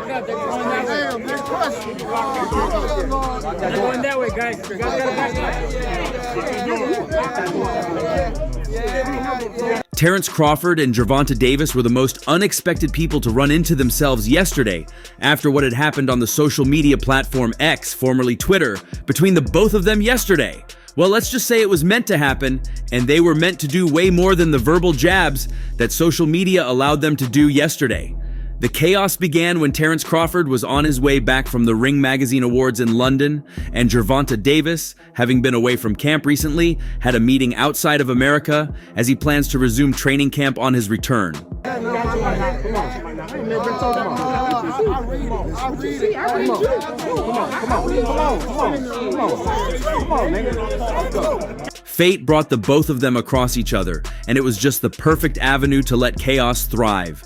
back up. They're going that way. They're going that way, guys. You guys gotta back up. Terence Crawford and Gervonta Davis were the most unexpected people to run into themselves yesterday after what had happened on the social media platform X, formerly Twitter, between the both of them yesterday. Well, let's just say it was meant to happen, and they were meant to do way more than the verbal jabs that social media allowed them to do yesterday. The chaos began when Terence Crawford was on his way back from the Ring Magazine Awards in London, and Gervonta Davis, having been away from camp recently, had a meeting outside of America as he plans to resume training camp on his return. Fate brought the both of them across each other, and it was just the perfect avenue to let chaos thrive.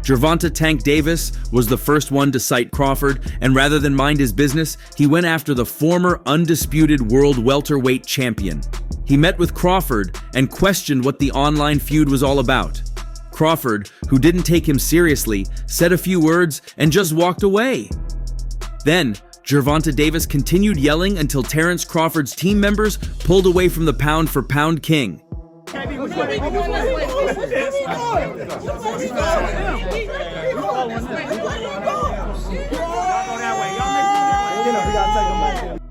Gervonta "Tank" Davis was the first one to cite Crawford, and rather than mind his business, he went after the former undisputed world welterweight champion. He met with Crawford and questioned what the online feud was all about. Crawford, who didn't take him seriously, said a few words and just walked away. Then, Gervonta Davis continued yelling until Terence Crawford's team members pulled away from the pound-for-pound king.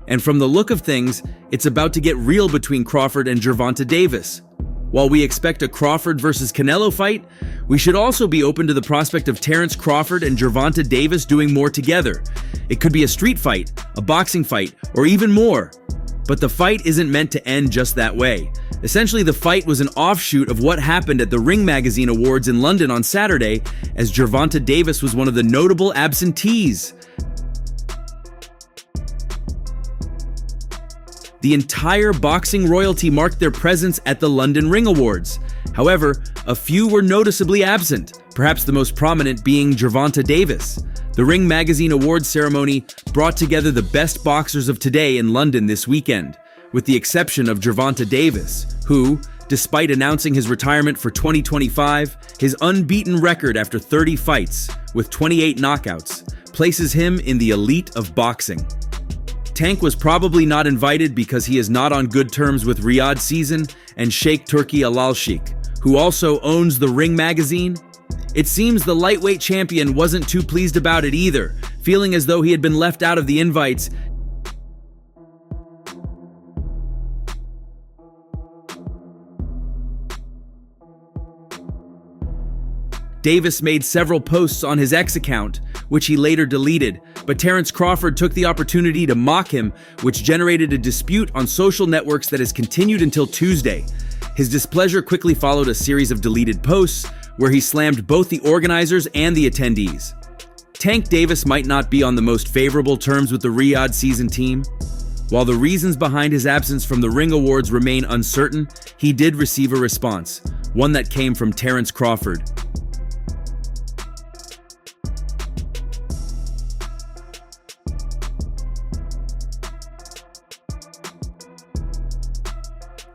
And from the look of things, it's about to get real between Crawford and Gervonta Davis. While we expect a Crawford versus Canelo fight, we should also be open to the prospect of Terence Crawford and Gervonta Davis doing more together. It could be a street fight, a boxing fight, or even more. But the fight isn't meant to end just that way. Essentially, the fight was an offshoot of what happened at the Ring Magazine Awards in London on Saturday, as Gervonta Davis was one of the notable absentees. The entire boxing royalty marked their presence at the London Ring Awards. However, a few were noticeably absent, perhaps the most prominent being Gervonta Davis. The Ring Magazine Awards ceremony brought together the best boxers of today in London this weekend, with the exception of Gervonta Davis, who, despite announcing his retirement for 2025, his unbeaten record after 30 fights, with 28 knockouts, places him in the elite of boxing. Tank was probably not invited because he is not on good terms with Riyadh Season and Sheikh Turki Al-Sheikh, who also owns the Ring Magazine. It seems the lightweight champion wasn't too pleased about it either, feeling as though he had been left out of the invites. Davis made several posts on his X account, which he later deleted, but Terence Crawford took the opportunity to mock him, which generated a dispute on social networks that has continued until Tuesday. His displeasure quickly followed a series of deleted posts, where he slammed both the organizers and the attendees. Tank Davis might not be on the most favorable terms with the Riyadh Season team. While the reasons behind his absence from the Ring Awards remain uncertain, he did receive a response, one that came from Terence Crawford.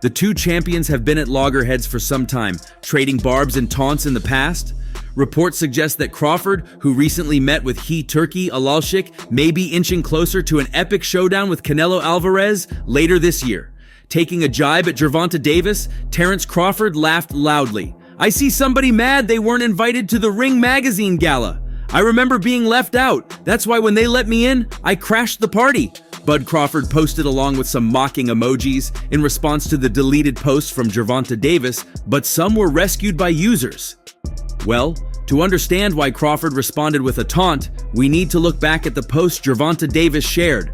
The two champions have been at loggerheads for some time, trading barbs and taunts in the past. Reports suggest that Crawford, who recently met with Turki Al-Sheikh, may be inching closer to an epic showdown with Canelo Alvarez later this year. Taking a jibe at Gervonta Davis, Terence Crawford laughed loudly. "I see somebody mad they weren't invited to the Ring Magazine gala. I remember being left out. That's why when they let me in, I crashed the party." Bud Crawford posted along with some mocking emojis in response to the deleted posts from Gervonta Davis, but some were rescued by users. Well, to understand why Crawford responded with a taunt, we need to look back at the post Gervonta Davis shared.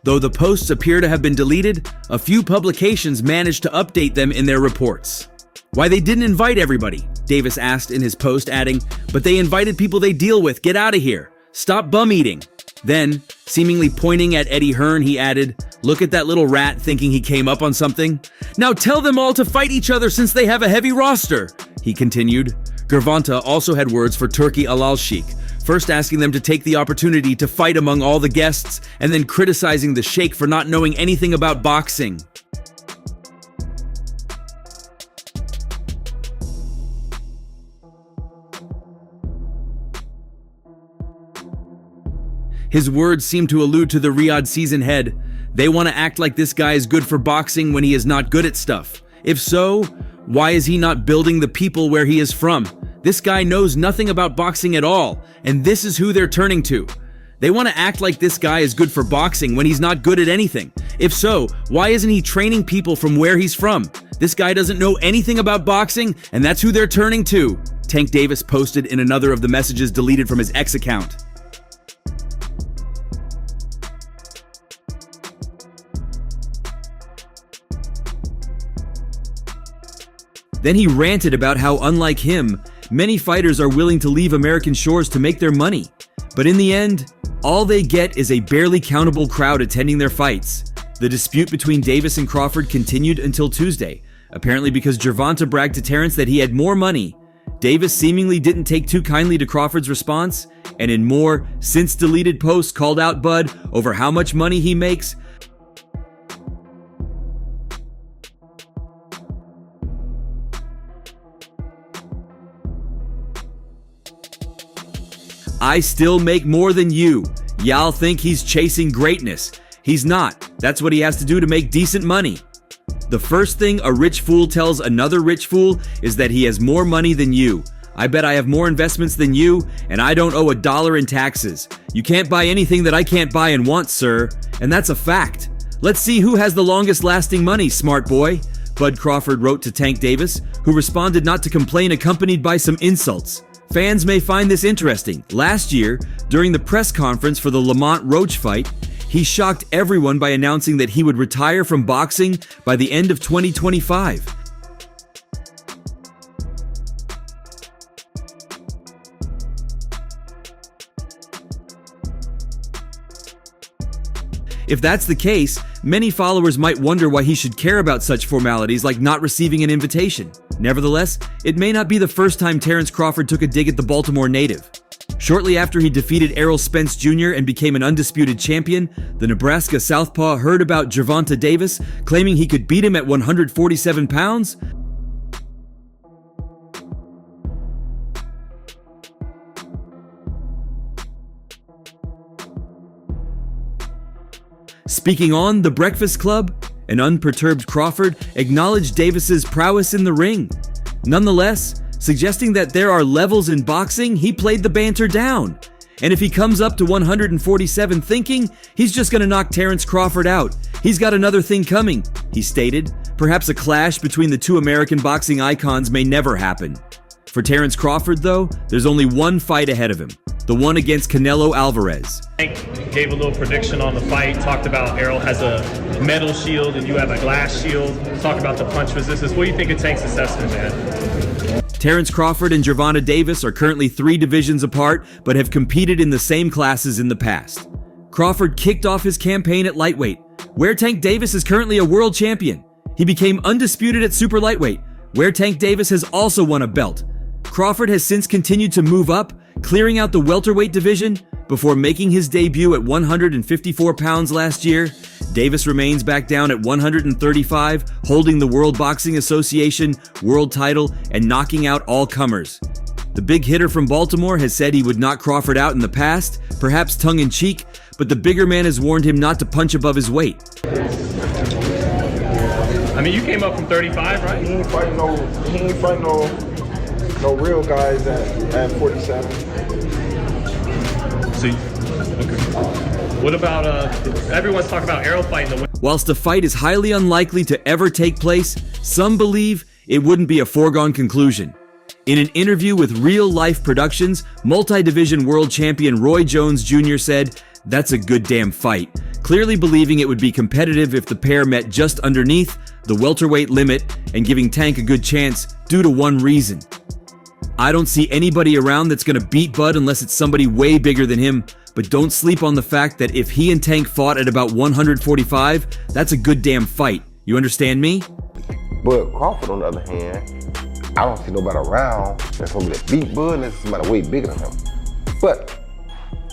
Though the posts appear to have been deleted, a few publications managed to update them in their reports. "Why they didn't invite everybody?" Davis asked in his post, adding, "But they invited people they deal with, get out of here. Stop bum eating." Then, seemingly pointing at Eddie Hearn, he added, "Look at that little rat thinking he came up on something. Now tell them all to fight each other since they have a heavy roster," he continued. Gervonta also had words for Turki Al-Sheikh. first asking them to take the opportunity to fight among all the guests, and then criticizing the Sheikh for not knowing anything about boxing. His words seem to allude to the Riyadh season head. They want to act like this guy is good for boxing when he is not good at stuff. If so, why is he not building the people where he is from? This guy knows nothing about boxing at all, and this is who they're turning to. They want to act like this guy is good for boxing when he's not good at anything. If so, why isn't he training people from where he's from? This guy doesn't know anything about boxing, and that's who they're turning to, Tank Davis posted in another of the messages deleted from his X account. Then he ranted about how, unlike him, many fighters are willing to leave American shores to make their money. But in the end, all they get is a barely countable crowd attending their fights. The dispute between Davis and Crawford continued until Tuesday, apparently because Gervonta bragged to Terence that he had more money. Davis seemingly didn't take too kindly to Crawford's response, and in more since-deleted posts called out Bud over how much money he makes. I still make more than you. Y'all think he's chasing greatness. He's not. That's what he has to do to make decent money. The first thing a rich fool tells another rich fool is that he has more money than you. I bet I have more investments than you, and I don't owe $1 in taxes. You can't buy anything that I can't buy and want, sir. And that's a fact. Let's see who has the longest lasting money, smart boy. Bud Crawford wrote to Tank Davis, who responded not to complain, accompanied by some insults. Fans may find this interesting. Last year, during the press conference for the Lamont Roach fight, he shocked everyone by announcing that he would retire from boxing by the end of 2025. If that's the case, many followers might wonder why he should care about such formalities like not receiving an invitation. Nevertheless, it may not be the first time Terence Crawford took a dig at the Baltimore native. Shortly after he defeated Errol Spence Jr. and became an undisputed champion, the Nebraska southpaw heard about Gervonta Davis, claiming he could beat him at 147 pounds. Speaking on The Breakfast Club, an unperturbed Crawford acknowledged Davis's prowess in the ring. Nonetheless, suggesting that there are levels in boxing, he played the banter down. And if he comes up to 147 thinking he's just gonna knock Terence Crawford out, he's got another thing coming, he stated. Perhaps a clash between the two American boxing icons may never happen. For Terence Crawford, though, there's only one fight ahead of him, the one against Canelo Alvarez. Tank gave a little prediction on the fight, talked about Errol has a metal shield and you have a glass shield, talked about the punch resistance. What do you think of Tank's assessment, man? Terence Crawford and Gervonta Davis are currently 3 divisions apart, but have competed in the same classes in the past. Crawford kicked off his campaign at lightweight, where Tank Davis is currently a world champion. He became undisputed at super lightweight, where Tank Davis has also won a belt. Crawford has since continued to move up, clearing out the welterweight division before making his debut at 154 pounds last year. Davis remains back down at 135, holding the World Boxing Association world title and knocking out all comers. The big hitter from Baltimore has said he would knock Crawford out in the past, perhaps tongue-in-cheek, but the bigger man has warned him not to punch above his weight. I mean, you came up from 35, right? He ain't fighting no real guys at 47. So, okay. What about, everyone's talking about Errol fighting the... Whilst the fight is highly unlikely to ever take place, some believe it wouldn't be a foregone conclusion. In an interview with Real Life Productions, multi-division world champion Roy Jones Jr. said, "That's a good damn fight," clearly believing it would be competitive if the pair met just underneath the welterweight limit and giving Tank a good chance due to one reason. "I don't see anybody around that's gonna beat Bud unless it's somebody way bigger than him, but don't sleep on the fact that if he and Tank fought at about 145, that's a good damn fight. You understand me?" But Crawford, on the other hand, I don't see nobody around that's gonna be beat Bud unless it's somebody way bigger than him. But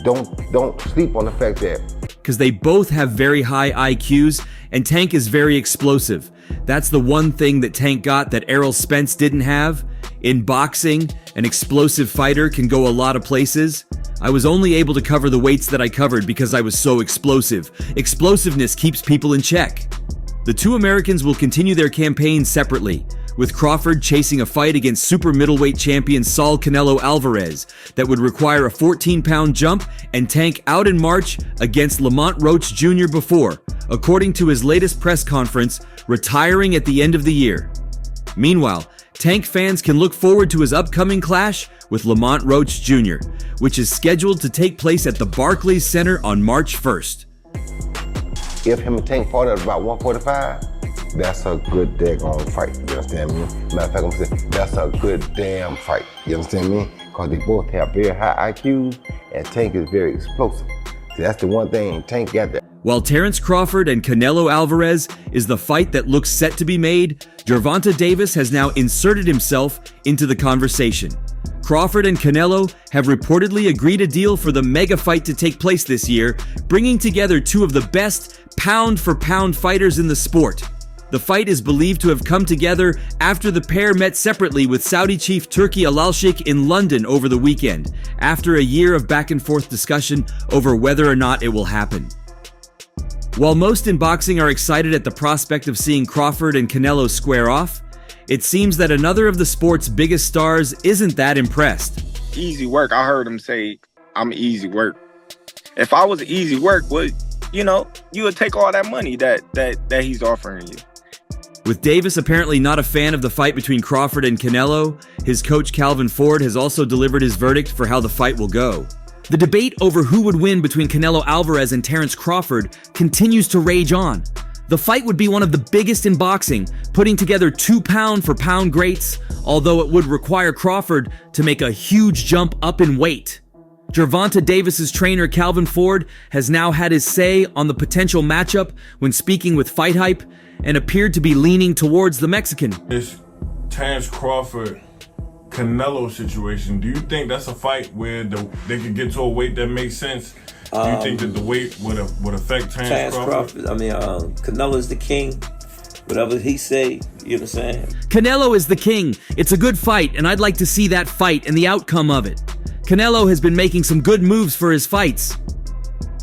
don't sleep on the fact that because they both have very high IQs, and Tank is very explosive. That's the one thing that Tank got that Errol Spence didn't have. In boxing, an explosive fighter can go a lot of places. I was only able to cover the weights that I covered because I was so explosive. Explosiveness keeps people in check. The two Americans will continue their campaigns separately, with Crawford chasing a fight against super middleweight champion Saul Canelo Alvarez that would require a 14-pound jump, and Tank out in March against Lamont Roach Jr. before, according to his latest press conference, retiring at the end of the year. Meanwhile, Tank fans can look forward to his upcoming clash with Lamont Roach Jr., which is scheduled to take place at the Barclays Center on March 1st. if him and Tank fought at about 145, that's a good daggone fight, you understand me? Matter of fact, I'm saying that's a good damn fight, you understand me? Because they both have very high IQs, and Tank is very explosive. See, that's the one thing Tank got that. While Terence Crawford and Canelo Alvarez is the fight that looks set to be made, Gervonta Davis has now inserted himself into the conversation. Crawford and Canelo have reportedly agreed a deal for the mega fight to take place this year, bringing together two of the best pound-for-pound fighters in the sport. The fight is believed to have come together after the pair met separately with Saudi chief Turki Al-Sheikh in London over the weekend, after a year of back-and-forth discussion over whether or not it will happen. While most in boxing are excited at the prospect of seeing Crawford and Canelo square off, it seems that another of the sport's biggest stars isn't that impressed. Easy work. I heard him say, I'm easy work. If I was easy work, well, you would take all that money that he's offering you. With Davis apparently not a fan of the fight between Crawford and Canelo, his coach Calvin Ford has also delivered his verdict for how the fight will go. The debate over who would win between Canelo Alvarez and Terence Crawford continues to rage on. The fight would be one of the biggest in boxing, putting together two pound-for-pound greats, although it would require Crawford to make a huge jump up in weight. Gervonta Davis's trainer Calvin Ford has now had his say on the potential matchup when speaking with Fight Hype, and appeared to be leaning towards the Mexican. This Terence Crawford Canelo situation, do you think that's a fight where they could get to a weight that makes sense? Do you think that the weight would affect Terence Crawford? Canelo's the king. Whatever he say, you know what I'm saying? Canelo is the king. It's a good fight, and I'd like to see that fight and the outcome of it. Canelo has been making some good moves for his fights.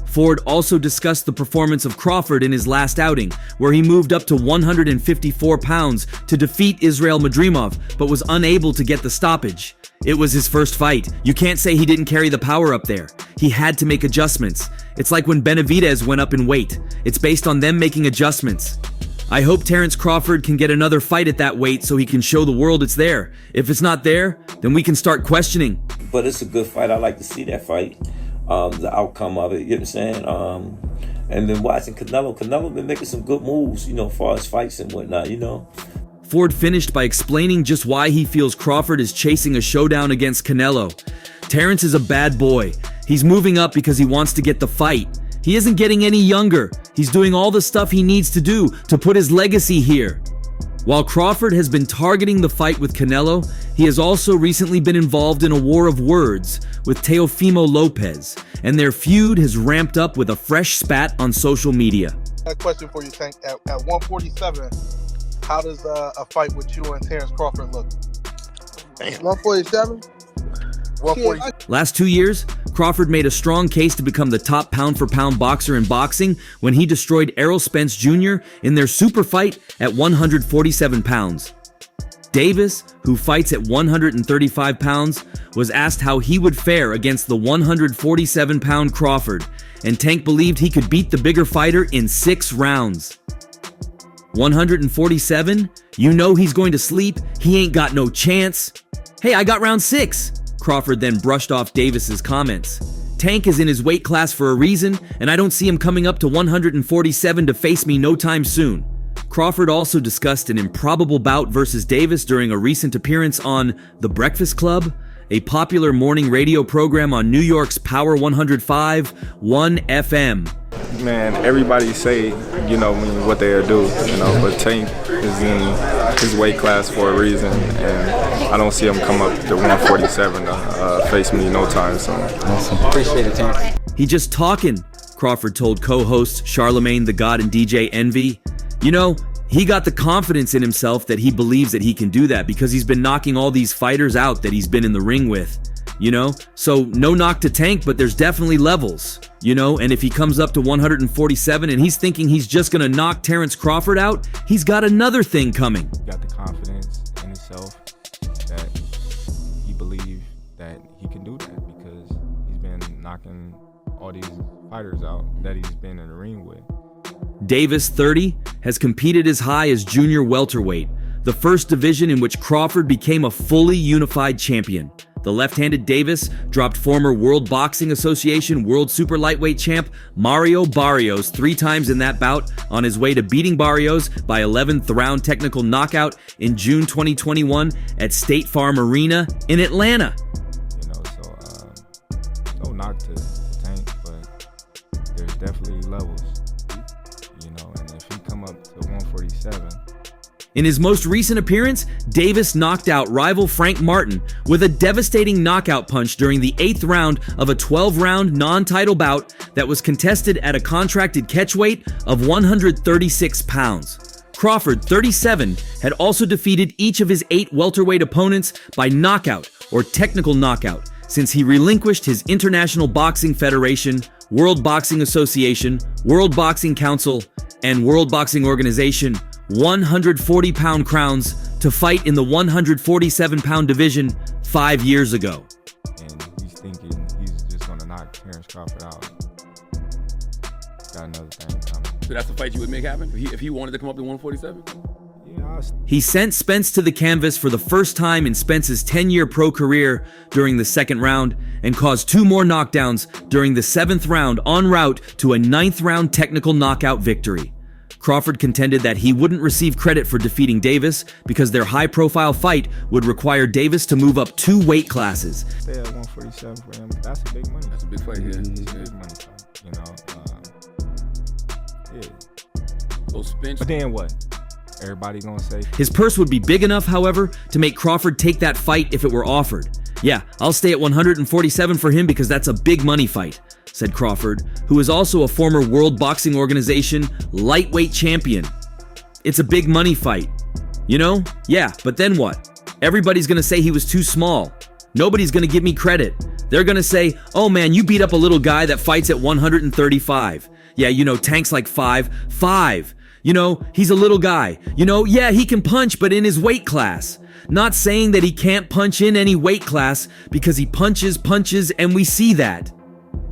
Ford also discussed the performance of Crawford in his last outing, where he moved up to 154 pounds to defeat Israel Madrimov, but was unable to get the stoppage. It was his first fight. You can't say he didn't carry the power up there. He had to make adjustments. It's like when Benavidez went up in weight. It's based on them making adjustments. I hope Terence Crawford can get another fight at that weight so he can show the world it's there. If it's not there, then we can start questioning. But it's a good fight. I like to see that fight. The outcome of it, you know what I'm saying? And then watching Canelo been making some good moves, as far as fights and whatnot, Ford finished by explaining just why he feels Crawford is chasing a showdown against Canelo. Terence is a bad boy. He's moving up because he wants to get the fight. He isn't getting any younger. He's doing all the stuff he needs to do to put his legacy here. While Crawford has been targeting the fight with Canelo, he has also recently been involved in a war of words with Teofimo Lopez, and their feud has ramped up with a fresh spat on social media. A question for you, Tank. At 147, how does a fight with you and Terence Crawford look? 147? Last 2 years, Crawford made a strong case to become the top pound-for-pound boxer in boxing when he destroyed Errol Spence Jr. in their super fight at 147 pounds. Davis, who fights at 135 pounds, was asked how he would fare against the 147-pound Crawford, and Tank believed he could beat the bigger fighter in 6 rounds. 147? You know he's going to sleep. He ain't got no chance. Hey, I got round 6. Crawford then brushed off Davis's comments. Tank is in his weight class for a reason, and I don't see him coming up to 147 to face me no time soon. Crawford also discussed an improbable bout versus Davis during a recent appearance on The Breakfast Club, a popular morning radio program on New York's Power 105, 1 FM. Man, everybody say, what they'll do, but Tank is in his weight class for a reason, and I don't see him come up to 147 to face me no time soon. Awesome. Appreciate it, Terence. He just talking, Crawford told co-host Charlemagne the God and DJ Envy. He got the confidence in himself that he believes that he can do that because he's been knocking all these fighters out that he's been in the ring with. So no knock to Tank, but there's definitely levels, and if he comes up to 147 and he's thinking he's just going to knock Terence Crawford out, he's got another thing coming. He got the confidence in himself that he believes that he can do that because he's been knocking all these fighters out that he's been in the ring with. Davis, 30, has competed as high as junior welterweight, the first division in which Crawford became a fully unified champion. The left-handed Davis dropped former World Boxing Association World Super Lightweight champ Mario Barrios 3 times in that bout on his way to beating Barrios by 11th round technical knockout in June 2021 at State Farm Arena in Atlanta. No knock to Tank, but there's definitely levels, and if he come up to 147. In his most recent appearance, Davis knocked out rival Frank Martin with a devastating knockout punch during the 8th round of a 12-round non-title bout that was contested at a contracted catchweight of 136 pounds. Crawford, 37, had also defeated each of his 8 welterweight opponents by knockout or technical knockout since he relinquished his International Boxing Federation, World Boxing Association, World Boxing Council, and World Boxing Organization 140-pound crowns to fight in the 147-pound division 5 years ago. And he's thinking he's just going to knock Terence Crawford out. Got another thing coming. So that's the fight you would make happen? If he wanted to come up to 147? Yeah, He sent Spence to the canvas for the first time in Spence's 10-year pro career during the 2nd round and caused 2 more knockdowns during the 7th round en route to a 9th round technical knockout victory. Crawford contended that he wouldn't receive credit for defeating Davis because their high-profile fight would require Davis to move up 2 weight classes. Stay at 147 for him. That's a big money. That's a big fight, yeah. It's a big money fight, So Spence. But then what? Everybody gonna say his purse would be big enough, however, to make Crawford take that fight if it were offered. Yeah, I'll stay at 147 for him because that's a big money fight, said Crawford, who is also a former World Boxing Organization lightweight champion. It's a big money fight. Yeah, but then what? Everybody's gonna say he was too small. Nobody's gonna give me credit. They're gonna say, oh man, you beat up a little guy that fights at 135. Yeah, Tank's like 5'5". He's a little guy. Yeah, he can punch, but in his weight class. Not saying that he can't punch in any weight class because he punches, and we see that.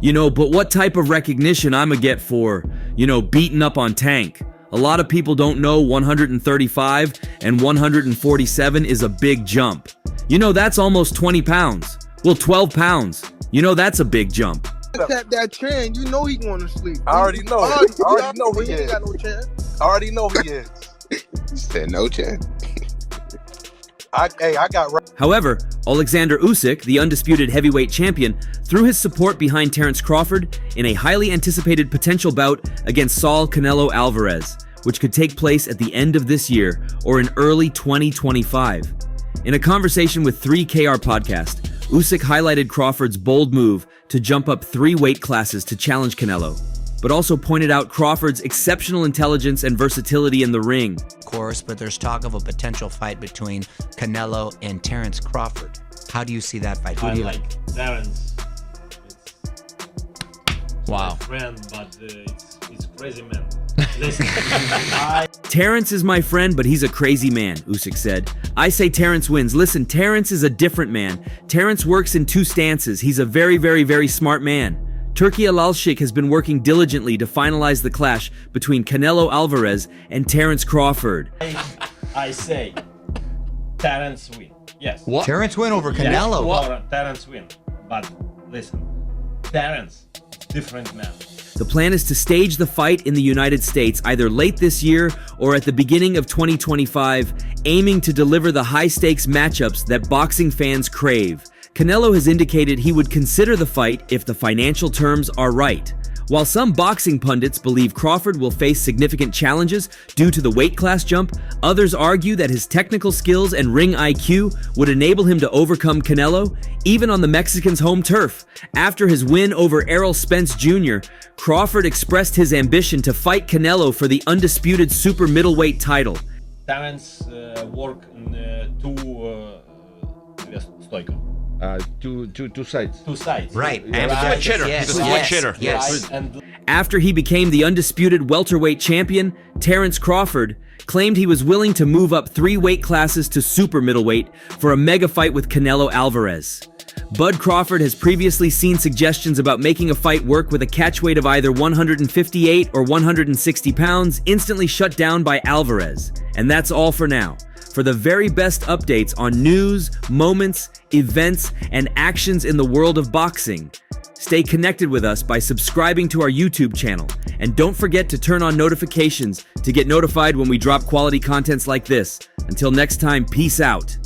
But what type of recognition I'ma get for, beating up on Tank? A lot of people don't know 135 and 147 is a big jump. That's almost 20 pounds. Well, 12 pounds. That's a big jump. Tap that chin, he going to sleep. I already know. I already know he ain't got no chance. I already know he is. He said no chance. I got right. However, Alexander Usyk, the undisputed heavyweight champion, threw his support behind Terence Crawford in a highly anticipated potential bout against Saul Canelo Alvarez, which could take place at the end of this year or in early 2025. In a conversation with 3KR Podcast, Usyk highlighted Crawford's bold move to jump up 3 weight classes to challenge Canelo, but also pointed out Crawford's exceptional intelligence and versatility in the ring. Of course, but there's talk of a potential fight between Canelo and Terence Crawford. How do you see that fight? Who do you like? Terence. Wow. Friend, but it's crazy man. Listen, Terence is my friend, but he's a crazy man, Usyk said. I say Terence wins. Listen, Terence is a different man. Terence works in 2 stances. He's a very, very, very smart man. Turki Alalshik has been working diligently to finalize the clash between Canelo Alvarez and Terence Crawford. I say Terence win. Yes. What? Terence win over Canelo? Yes, Terence win. But listen, Terence, different man. The plan is to stage the fight in the United States either late this year or at the beginning of 2025, aiming to deliver the high-stakes matchups that boxing fans crave. Canelo has indicated he would consider the fight if the financial terms are right. While some boxing pundits believe Crawford will face significant challenges due to the weight class jump, others argue that his technical skills and ring IQ would enable him to overcome Canelo, even on the Mexican's home turf. After his win over Errol Spence Jr., Crawford expressed his ambition to fight Canelo for the undisputed super middleweight title. Terence work in Two sides. two sides. Right. Right. Switch hitter. Yes. He's a switch hitter. Yes. Right. And After he became the undisputed welterweight champion, Terence Crawford claimed he was willing to move up 3 weight classes to super middleweight for a mega fight with Canelo Alvarez. Bud Crawford has previously seen suggestions about making a fight work with a catchweight of either 158 or 160 pounds, instantly shut down by Alvarez. And that's all for now. For the very best updates on news, moments, events, and actions in the world of boxing, stay connected with us by subscribing to our YouTube channel. And don't forget to turn on notifications to get notified when we drop quality contents like this. Until next time, peace out.